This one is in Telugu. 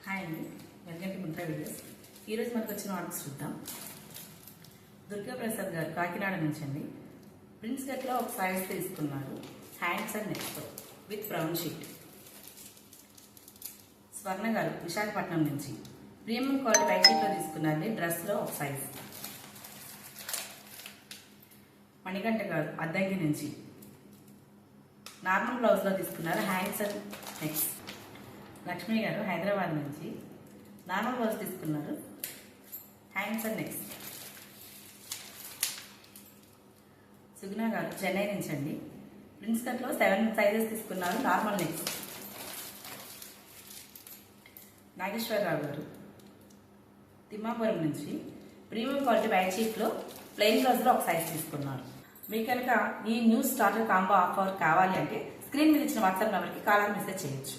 హాయ్ అండి, వెల్కమ్ టు ముంతా వీడియోస్. ఈరోజు మనకు వచ్చిన ఆర్డర్స్ చూద్దాం. దుర్గాప్రసాద్ గారు కాకినాడ నుంచి అండి. ప్రిన్స్ కట్లో ఒక సైజ్ తీసుకున్నారు, hands and next with brown sheet. స్వర్ణ గారు విశాఖపట్నం నుంచి ప్రీమియం క్వాలిటీ వైట్ షీట్లో తీసుకున్నారండి, డ్రెస్లో ఒక సైజ్. మణికంఠ గారు అద్దంకి నుంచి నార్మల్ బ్లౌజ్లో తీసుకున్నారు, హ్యాండ్స్ అండ్ నెక్స్ట్. లక్ష్మి గారు హైదరాబాద్ నుంచి నార్మల్ బ్లౌజ్ తీసుకున్నారు, హ్యాండ్స్ అండ్ నెక్స్ట్. సుగుణ గారు చెన్నై నుంచి అండి, ప్రిన్స్ కట్లో 7 సైజెస్ తీసుకున్నారు, నార్మల్ నెక్స్ట్. నాగేశ్వరరావు గారు తిమ్మాపురం నుంచి ప్రీమియం క్వాలిటీ వైట్ షీట్లో ప్లెయిన్ బ్లౌజ్లో ఒక సైజ్ తీసుకున్నారు. మీకు కనుక ఈ న్యూ స్టార్టర్ కాంబో ఆఫర్ కావాలి అంటే స్క్రీన్ మీద ఇచ్చిన వాట్సాప్ నెంబర్కి కాల్ మెసేజ్ చేయొచ్చు.